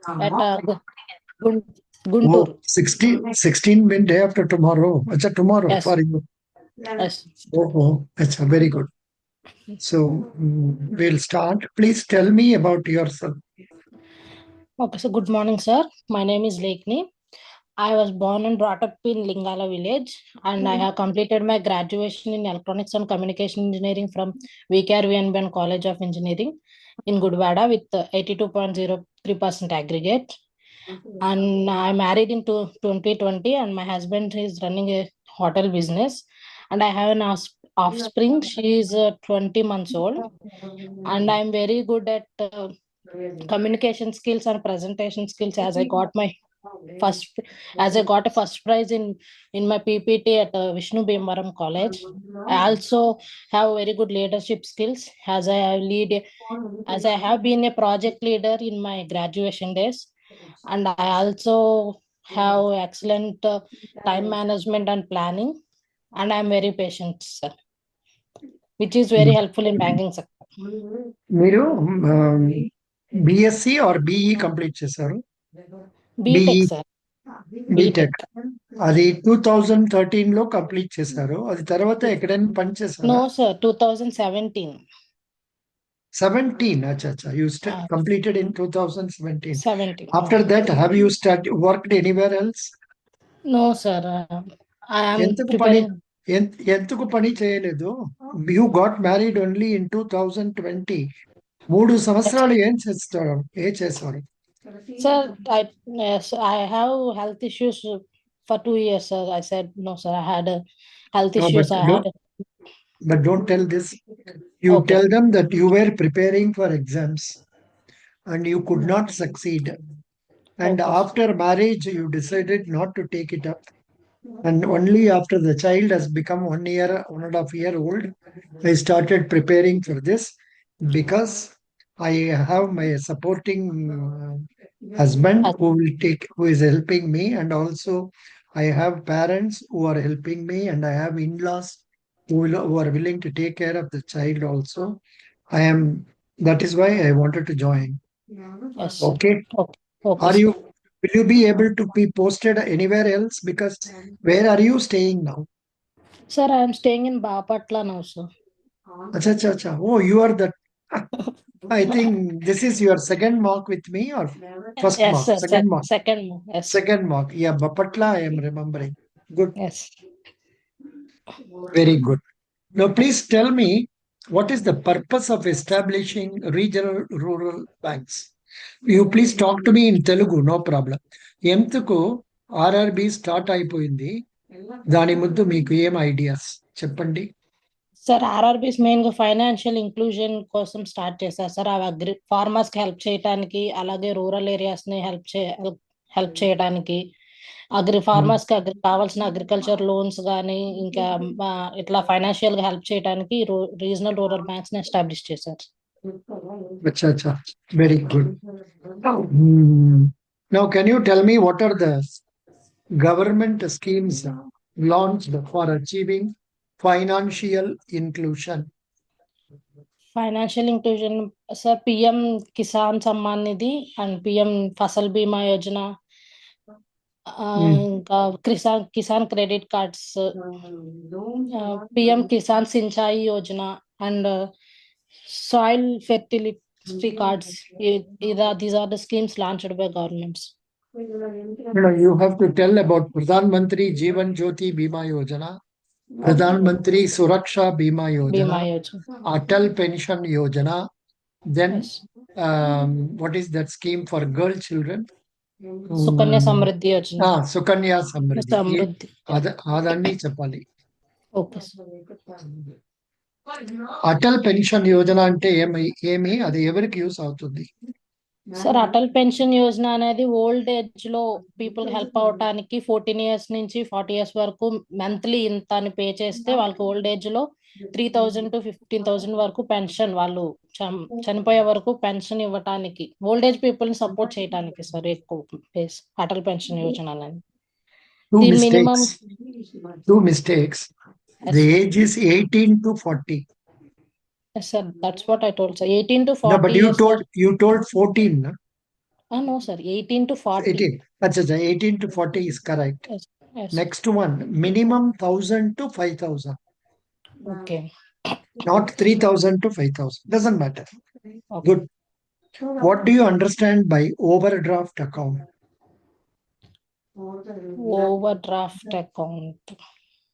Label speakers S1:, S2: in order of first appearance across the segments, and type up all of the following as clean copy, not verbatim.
S1: at Gun-
S2: Oh,
S1: Guntur.
S2: 16 mean day after tomorrow. Acha, tomorrow
S1: Yes,
S2: for you.
S1: yes.
S2: Oh, acha, very good. So we'll start. Please tell me about yourself.
S1: Okay, so good morning, sir. My name is Lekni. I was born and brought up in Lingala village, and I have completed my graduation in Electronics and Communication Engineering from VKRVNBN College of Engineering in Gudwada with 82.03% aggregate. And I married in 2020, and my husband is running a hotel business. And I have an offspring. She is 20 months old, and I'm very good at communication skills and presentation skills first as I got a first prize in my PPT at Vishnu Bhimvaram College. I also have very good leadership skills as I have been a project leader in my graduation days, and I also have excellent time management and planning, and I'm very patient, sir, which is very helpful in banking sector.
S2: మీరు BSc are BE complete చేశారు BE
S1: BTech, sir.
S2: BTech
S1: BTech.
S2: అది 2013 లో complete చేశారు అది తర్వాత ఎక్కడైనా పని చేశారా
S1: No, sir. 2017.
S2: 17 acha acha you
S1: Uh,
S2: completed in 2017
S1: 17.
S2: after that have you worked anywhere else
S1: No, sir. I am
S2: ఎందుకు పని
S1: preparing.
S2: ఎందుకు పని చేయలేదు you got married only in 2020 3 సంవత్సరాలు ఏం చేస్తారు
S1: Sir, yes, I have health issues for 2 years, sir. I said, no, sir. I had health
S2: no but
S1: issues. I
S2: no
S1: had.
S2: but don't tell this you
S1: Okay.
S2: tell them that you were preparing for exams and you could not succeed and
S1: Okay.
S2: after marriage you decided not to take it up. And only after the child has become 1 year, 1.5 year old, I started preparing for this because I have my supporting husband
S1: As-
S2: who is helping me, and also I have parents who are helping me, and I have in-laws who are willing to take care of the child also. I am, that is why I wanted to join.
S1: Yes, sir.
S2: Okay.
S1: Okay. Okay,
S2: Are
S1: sir.
S2: you, will you be able to be posted anywhere else? Because where are you staying now?
S1: Sir, I am staying in Bapatla now, sir.
S2: Acha, acha, acha. Oh, you are the. I think this is your second mark with me or first
S1: Yes,
S2: mark?
S1: sir.
S2: Second mark.
S1: Second one. Yes.
S2: Second mark. Yeah, Bapatla, I am remembering. Good.
S1: Yes.
S2: Very good. Now, please tell me what is the purpose of establishing regional rural banks? You please talk to me in Telugu, no problem. ఎందుకు RRB start అయిపోయింది దాని ముందు మీకు ఏం ideas చెప్పండి
S1: sir RRBs main గా financial inclusion కోసం start చేశారు సార్ అవి ఫార్మర్స్ కి హెల్ప్ చేయడానికి అలాగే రూరల్ ఏరియాస్ ని హెల్ప్ చేయడానికి ఫార్మర్స్ కి కావాల్సిన అగ్రికల్చర్ లోన్స్ కానీ ఇంకా ఇట్లా ఫైనాన్షియల్ గా హెల్ప్ చేయడానికి రీజనల్ రూరల్ బ్యాంక్స్ ని ఎస్టాబ్లిష్ చేశారు.
S2: అచ్చా అచ్చా very good now can you tell me what are the government schemes launched for achieving financial inclusion.
S1: Financial inclusion sir PM Kisan Samman Nidhi and PM Fasal Bima Yojana ఇంకా Kisan credit cards PM Kisan Sinchai Yojana and soil fertility cards these are the schemes launched by governments.
S2: You have to tell about Pradhan Mantri Jeevan Jyoti Bima Yojana, Pradhan Mantri Suraksha Bima Yojana, Atal Pension Yojana, then
S1: Yes.
S2: What is that scheme for girl children?
S1: Sukanya Samriddhi Yojana.
S2: Sukanya Samriddhi
S1: Samriddhi
S2: అదన్నీ చెప్పాలి.
S1: Okay.
S2: Atal pension Yojana అంటే ఏమి అది ఎవరికి use అవుతుంది?
S1: Sir Atal pension Yojana అనేది old age లో people help అవటానికి 14 years నుంచి 40 years వరకు మంత్లీ ఇంత అని పే చేస్తే వాళ్ళకి ఓల్డ్ ఏజ్ లో 3,000 to 15,000 వరకు పెన్షన్ వాళ్ళు చనిపోయే వరకు పెన్షన్ ఇవ్వటానికి ఓల్డ్ ఏజ్ పీపుల్ ని సపోర్ట్ చేయడానికి సార్ ఎక్కువ అటల్ పెన్షన్ యోజన అనేది. Minimum
S2: Two mistakes. The age is 18 to 40.
S1: Yes, sir. That's what I told, sir. 18 to 40
S2: No, but
S1: years.
S2: you told 14. No?
S1: No, sir. 18 to 40.
S2: 18. Acha, 18 to 40 is correct.
S1: Yes. Yes.
S2: Next one, minimum 1,000 to 5,000.
S1: Okay.
S2: Not 3,000 to 5,000. Doesn't matter.
S1: Okay.
S2: Good. What do you understand by overdraft account?
S1: Overdraft account.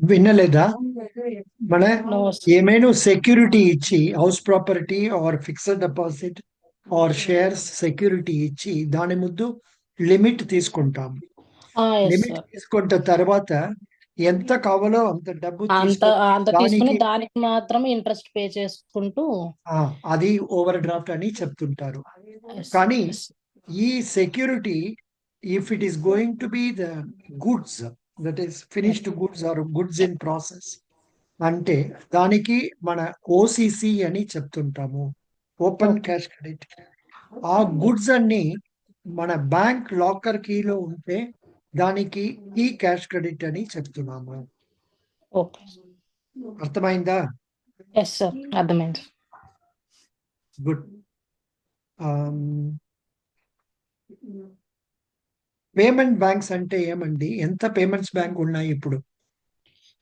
S2: వినలేదా? మన
S1: No, sir.
S2: ఏమైనా security ఇచ్చి house property or fixed deposit are shares security ఇచ్చి దాని ముందు limit తీసుకుంటాం.
S1: Yes,
S2: limit
S1: sir.
S2: తీసుకుంట తర్వాత ఎంత కావాలో అంత డబ్బు
S1: అంత తీసుకుని
S2: దానికి
S1: దానికి మాత్రం ఇంట్రెస్ట్ పే చేసుకుంటూ
S2: అది ఓవర్ డ్రాఫ్ట్ అని చెప్తుంటారు.
S1: Yes,
S2: కానీ
S1: yes.
S2: ఈ security if it is going to be the goods that is finished goods or goods in process అంటే దానికి మన ఓసిసి అని చెప్తుంటాము, ఓపెన్
S1: Okay.
S2: Cash credit. ఆ గుడ్స్ అన్ని మన బ్యాంక్ లాకర్ కీలో ఉంటే దానికి ఈ క్యాష్ క్రెడిట్ అని చెప్తున్నాము.
S1: Okay.
S2: అర్థమైందా?
S1: Yes, sir. అర్థమైంది.
S2: గుడ్. పేమెంట్ బ్యాంక్స్ అంటే ఏమండి? ఎంత పేమెంట్స్ బ్యాంక్ ఉన్నాయి ఇప్పుడు?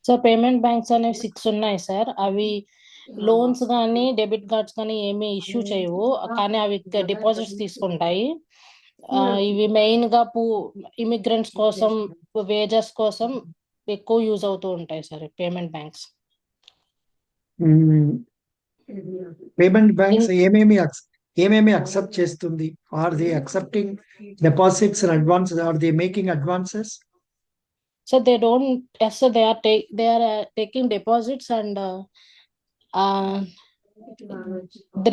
S1: సార్ పేమెంట్ బ్యాంక్స్ అనేవి 6 ఉన్నాయి సార్. అవి లోన్స్ కానీ డెబిట్ కార్డ్స్ కానీ ఏమీ ఇష్యూ చేయవు, కానీ అవి డిపాజిట్స్ తీసుకుంటాయి. ఇవి మెయిన్ గా ఇమిగ్రెంట్స్ కోసం, వేజెస్ కోసం ఎక్కువ యూజ్ అవుతూ ఉంటాయి sir payment banks.
S2: Payment banks ఏమేమి అక్సెప్ట్ చేస్తుంది? Are they accepting deposits and advance? Are they making advances?
S1: So they don't. Yes, so they are taking deposits and the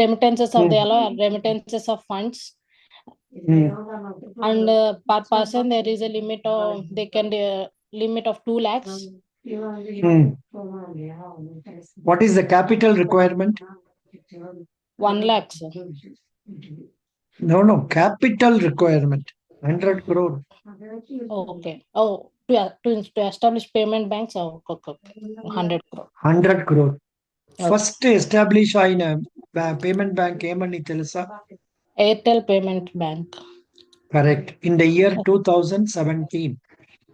S1: remittances of they allow remittances of funds. And per person there is a limit of they can limit of 2 lakhs.
S2: What is the capital requirement?
S1: 1 lakh, sir.
S2: No, capital requirement 100 crore.
S1: Okay. To establish payment banks, 100 crore.
S2: 100 crore.
S1: Okay.
S2: First establish అయిన payment bank ఏమని తెలుసా?
S1: Airtel Payment Bank.
S2: Correct. In the year 2017.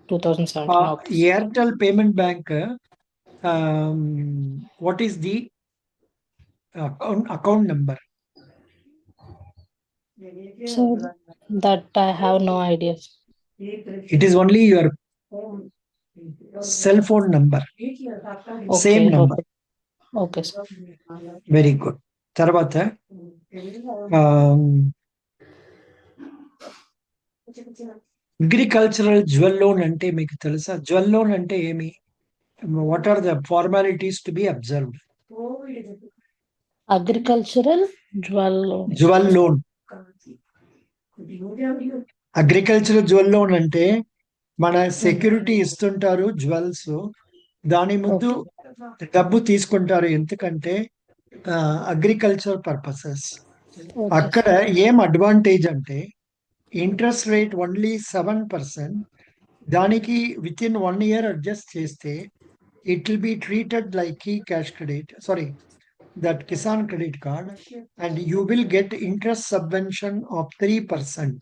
S1: 2017. Okay.
S2: Airtel Payment Bank, what is the account number?
S1: So that I have no idea.
S2: It is only your cell phone number.
S1: Okay,
S2: Same number.
S1: Okay, sir.
S2: Very good. తర్వాత agricultural jewel loan అంటే మీకు తెలుసా? Jewel loan అంటే ఏమి? What are the formalities to be observed?
S1: Agricultural jewel
S2: loan. Agricultural jewel loan అంటే మన security ఇస్తుంటారు jewels, దాని ముందు డబ్బు తీసుకుంటారు. ఎందుకంటే అగ్రికల్చర్ పర్పసెస్. అక్కడ ఏం అడ్వాంటేజ్ అంటే ఇంట్రెస్ట్ రేట్ ఓన్లీ 7%. దానికి విత్ ఇన్ 1 year అడ్జస్ట్ చేస్తే it will be treated like ఈ cash credit, sorry that Kisan credit card, and you will get interest subvention of 3%.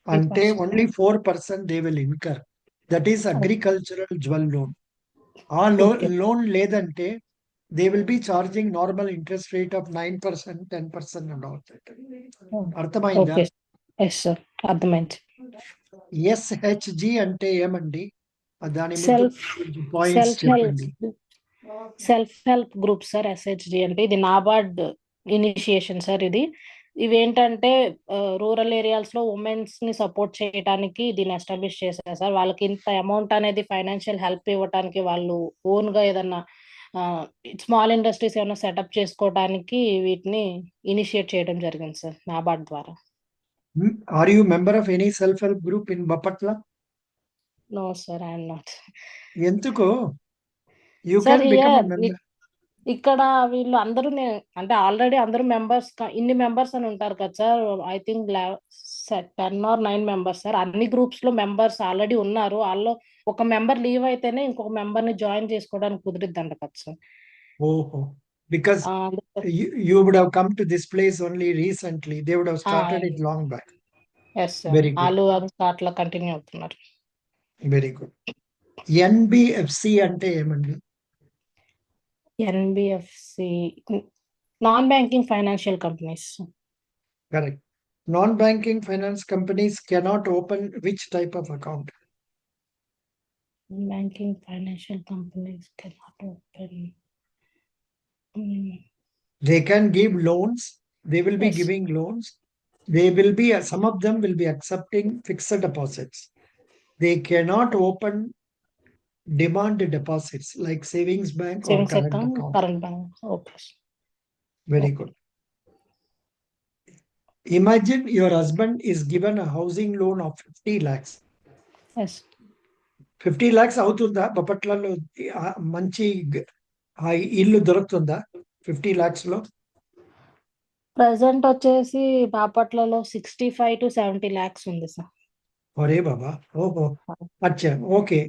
S2: అంటే only 4% they will incur. That is agricultural jewel loan. ఆ loan లేదంటే they will be charging normal interest rate of 9%, 10% and all that. అర్థమైందా?
S1: Yes, sir. అర్థమైంది.
S2: SHG అంటే ఏమండి? దాని
S1: self help group sir. SHG అంటే ఇది నాబార్డ్ ఇనిషియేషన్ సార్. ఇవేంటంటే రూరల్ ఏరియాస్ లో ఉమెన్స్ ని సపోర్ట్ చేయడానికి దీన్ని ఎస్టాబ్లిష్ చేశారు సార్. వాళ్ళకి ఇంత అమౌంట్ అనేది ఫైనాన్షియల్ హెల్ప్ ఇవ్వడానికి వాళ్ళు ఓన్ గా ఏదన్నా స్మాల్ ఇండస్ట్రీస్ ఏమైనా సెటప్ చేసుకోవడానికి వీటిని ఇనిషియేట్ చేయడం జరిగింది సార్ నాబార్డ్ ద్వారా.
S2: Are you member of any self-help group in Bapatla?
S1: No, sir, I am not.
S2: ఎందుకు? You
S1: Sir,
S2: can become a member.
S1: ఇక్కడ వీళ్ళు అందరూ అంటే ఆల్రెడీ అందరూ మెంబర్స్, ఇన్ని మెంబర్స్ అని ఉంటారు కదా sir. I think 10 or 9 members sir. అన్ని గ్రూప్స్ లో మెంబర్స్ ఆల్రెడీ ఉన్నారు. వాళ్ళు ఒక మెంబర్ లీవ్ అయితేనే ఇంకొక మెంబర్ ని జాయిన్ చేసుకోవడానికి కుదిరిద్దంట కదా సార్.
S2: ఓహో, because you would have come to this place only recently. They would have started it long back.
S1: Yes sir,
S2: very good,
S1: వాళ్ళు ఇంకా అట్లా కంటిన్యూ అవుతున్నారు.
S2: Very good. ఎన్బిఎఫ్సి అంటే ఏమండి?
S1: NBFC non banking financial companies.
S2: Correct. Non-banking finance companies cannot open which type of account?
S1: Banking financial companies cannot open.
S2: They can give loans. They will be
S1: Yes.
S2: giving loans. They will be, some of them will be accepting fixed deposits. They cannot open demand deposits like savings bank or
S1: savings
S2: current
S1: account,
S2: account.
S1: Current bank. Okay.
S2: Very good. Imagine your husband is given a housing loan of 50 lakhs.
S1: Yes.
S2: 50 lakhs అవుతుందా బొప్పట్లలో? మంచి ఆ ఇల్లు దొరుకుతుందా 50 lakhs లో?
S1: Present వచ్చేసి బాపట్లలో 65 to 70 lakhs ఉంది sir.
S2: అరే బాబా, ఓహో, అచ్చా, okay.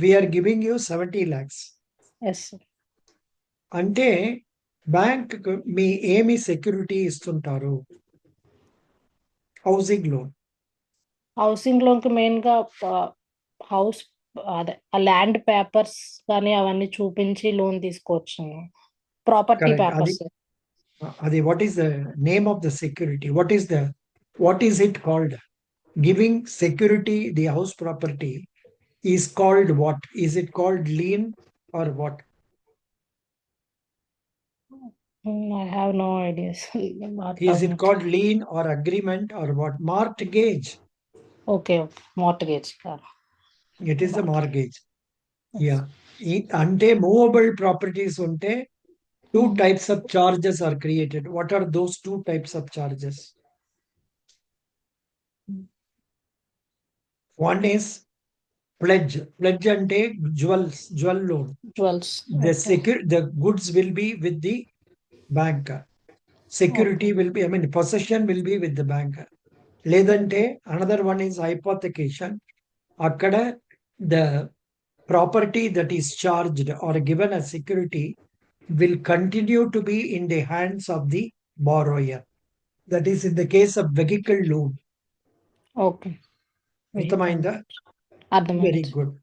S2: We are giving you 70 lakhs.
S1: Yes.
S2: అంటే బ్యాంక్ మీ ఏమి సెక్యూరిటీ ఇస్తుంటారు హౌసింగ్ లోన్?
S1: హౌసింగ్ లోన్ కి మెయిన్ గా హౌస్, అదే ఆ ల్యాండ్ పేపర్స్ కానీ అవన్నీ చూపించి లోన్ తీసుకోవచ్చు. Property
S2: correct.
S1: పేపర్స్.
S2: అది what is the name of the security? What is it called? Giving security the house property is called what? Is it called lien or what?
S1: I have no ideas.
S2: Is it called lien or agreement or what? Mortgage.
S1: Okay, okay, mortgage.
S2: It is a mortgage. Yeah. Ante movable properties unte two types of charges are created. What are those two types of charges? One is pledge. Pledge ante jewel loan.
S1: Jewels.
S2: The goods will be with the bank. Security will be, possession will be with the bank. లేదంటే another one is hypothecation. అక్కడ the property that is charged or given as security will continue to be in the hands of the borrower. That is in the case of vehicle loan.
S1: Okay.
S2: అర్థమైందా?
S1: అర్థమైంది.
S2: Very good,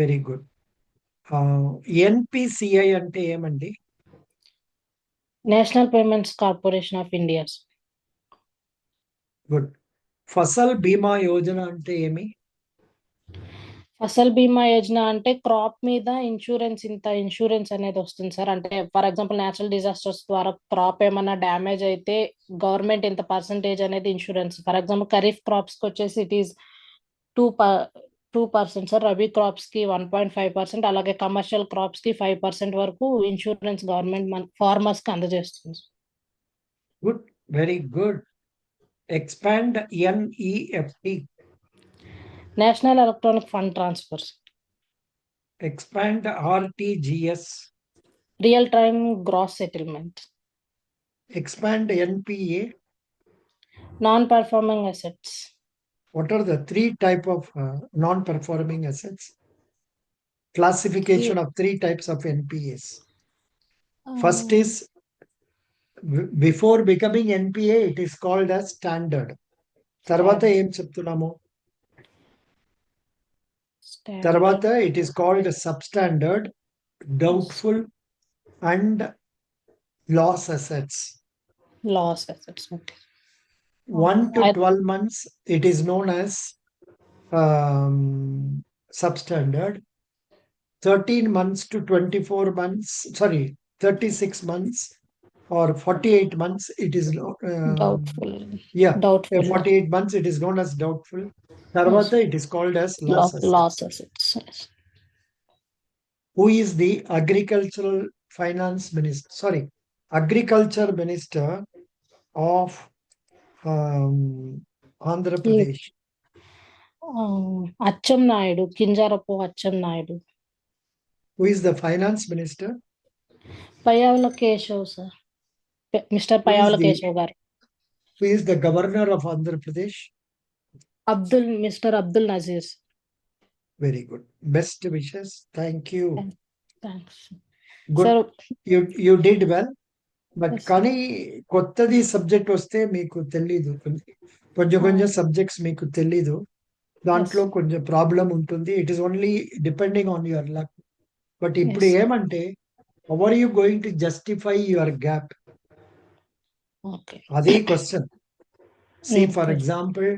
S2: very good. NPCI అంటే ఏమండి?
S1: National payments corporation of India.
S2: Good. Fasal Bima Yojana అంటే ఏమి?
S1: ఫసల్ బీమా యోజన అంటే crop మీద insurance, ఇంత insurance అనేది వస్తుంది సార్. అంటే ఫర్ ఎగ్జాంపుల్ నేచురల్ డిజాస్టర్స్ ద్వారా క్రాప్ ఏమన్నా డ్యామేజ్ అయితే గవర్నమెంట్ ఇంత పర్సంటేజ్ అనేది insurance. For example kharif crops కి వచ్చేసి it is 2% sir. Rabi crops కి 1.5%, అలాగే కమర్షియల్ క్రాప్స్ కి 5% వరకు ఇన్సూరెన్స్ గవర్నమెంట్ ఫార్మర్స్ కి అందజేస్తుంది.
S2: Good, very good. Expand NEFT.
S1: National electronic fund transfers.
S2: Expand RTGS.
S1: Real time gross settlement.
S2: Expand NPA.
S1: Non performing assets.
S2: What are the three type of non-performing assets? Classification of three types of NPAs. First is before becoming NPA, it is called as standard. Tarvata em cheptunamo. Tarvata it is called substandard, doubtful, and loss assets.
S1: Loss assets. Okay.
S2: 1 to 12 months, it is known as substandard. 13 months to 24 months, 36 months or 48 months, it is
S1: doubtful.
S2: Doubtful. 48 months, it is known as doubtful. Tarvata, it is called as loss assets.
S1: Yes.
S2: Who is the agriculture minister of Andhra Pradesh?
S1: Acham Naidu, Kinjarapu Acham Naidu.
S2: Who is the finance minister?
S1: Payavala Keshav, sir. Mr. Payavala Keshav garu.
S2: Who is the governor of Andhra Pradesh?
S1: Mr. Abdul Nazir.
S2: Very good. Best wishes. Thank you.
S1: Thanks.
S2: Good.
S1: Sir,
S2: you did well. But
S1: yes,
S2: కానీ కొత్తది subject వస్తే మీకు తెలీదు, కొంచెం subjects మీకు తెలీదు. దాంట్లో
S1: Yes.
S2: కొంచెం ప్రాబ్లం ఉంటుంది. It is only depending on your luck. But ఇప్పుడు
S1: Yes, sir.
S2: ఏమంటే how are you going to justify your gap?
S1: Okay.
S2: అదే question. See for
S1: Okay.
S2: Example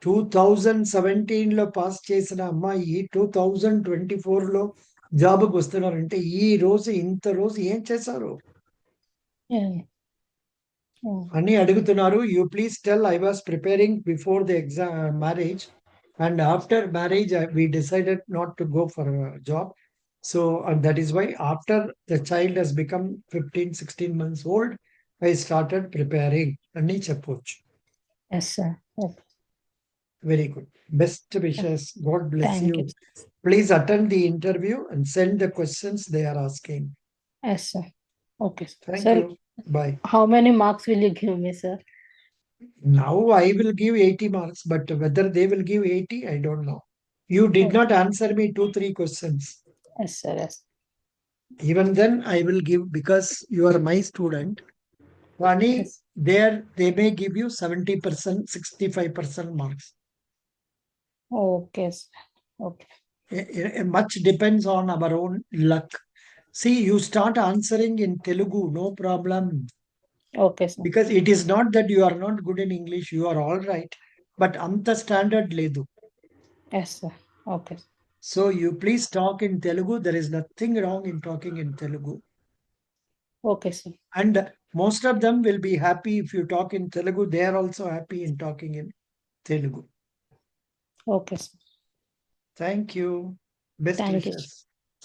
S2: 2017 లో పాస్ చేసిన అమ్మాయి 2024 లో జాబ్కి వస్తున్నారంటే ఈ రోజు ఇంత రోజు ఏం చేశారు
S1: Yeah. Oh,
S2: అని అడుగుతున్నారు. You please tell I was preparing before the exam marriage and after marriage we decided not to go for job. So that is why after the child he's become 15-16 months old I started preparing అని చెప్పొచ్చు.
S1: yes, sir. Okay.
S2: Very good. Best wishes. God bless
S1: Thank
S2: you.
S1: you.
S2: Please attend the interview and send the questions they are asking.
S1: Yes, sir. Okay, sir.
S2: Thank
S1: Sir,
S2: you. Bye.
S1: how many marks will you give me, sir?
S2: Now I will give 80 marks, but whether they will give 80, I don't know. You did
S1: Okay.
S2: not answer me 2-3 questions.
S1: Yes, sir. Yes.
S2: Even then, I will give because you are my student. Vani,
S1: Yes.
S2: there they may give you 70%, 65% marks.
S1: Okay, sir. Okay.
S2: Much depends on our own luck. See, you start answering in Telugu, no problem.
S1: Okay, sir.
S2: Because it is not that you are not good in English, you are all right. But anta standard ledu.
S1: Yes, sir. Okay.
S2: So you please talk in Telugu. There is nothing wrong in talking in Telugu.
S1: Okay, sir.
S2: And most of them will be happy if you talk in Telugu. They are also happy in talking in Telugu.
S1: Okay, sir.
S2: Thank you. Best
S1: Thank you, sir.
S2: wishes.